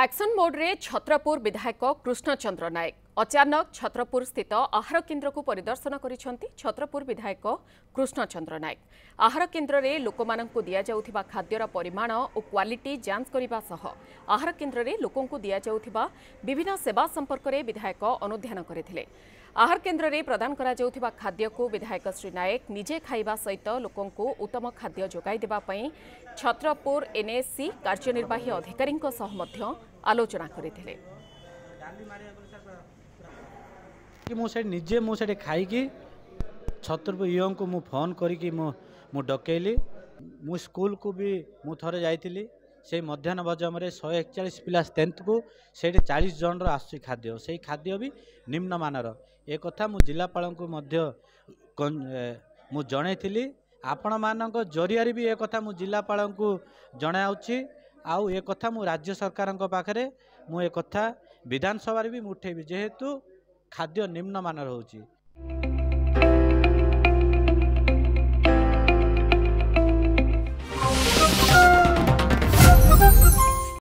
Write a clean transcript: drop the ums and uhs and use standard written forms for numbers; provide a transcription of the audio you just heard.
Action mode रे छत्रपुर विधायक कृष्णचंद्र नायक अचानक छत्रपुर स्थित आहार केन्द्र को परिदर्शन करिसेंती छत्रपुर विधायक कृष्णचंद्र नायक। आहार केन्द्र रे लोकमानंकु दिया जाउथिबा खाद्यर परिमाण और क्वालिटी जांच करिबा सह आहार केन्द्र रे लोकंकु दिया जाउथिबा विभिन्न सेवा संपर्क रे विधायक अनुध्यान करथिले। आहार केन्द्र रे प्रदान करा जाउथिबा खाद्य को विधायक श्री नायक निजे खाइबा सहित लोकंकु उत्तम खाद्य जोगाई देबा पई छत्रपुर एनएससी कार्यनिर्वाही अधिकारी सह मध्य आलोचना करथिले। निजे मुझे खाई छत्रपुर ईओ को मु फोन करी मु डकैली मु स्कूल को भी मु थरे जाइली से मध्याह्न भोजन में 141 पिला स्ट्रेंथ को से 40 जन आसुची खाद्य से खाद्य भी निम्न मानर एक कथा मु जिलापाल को मु जनई आपण मानक जरिया भी एक कथा मु जिलापाल को जनाऊँगी आउ एक कथा मु राज्य सरकार पाखे मु एक कथा विधानसभा भी उठेबी जेहेतु खाद्य निम्न मानर होची।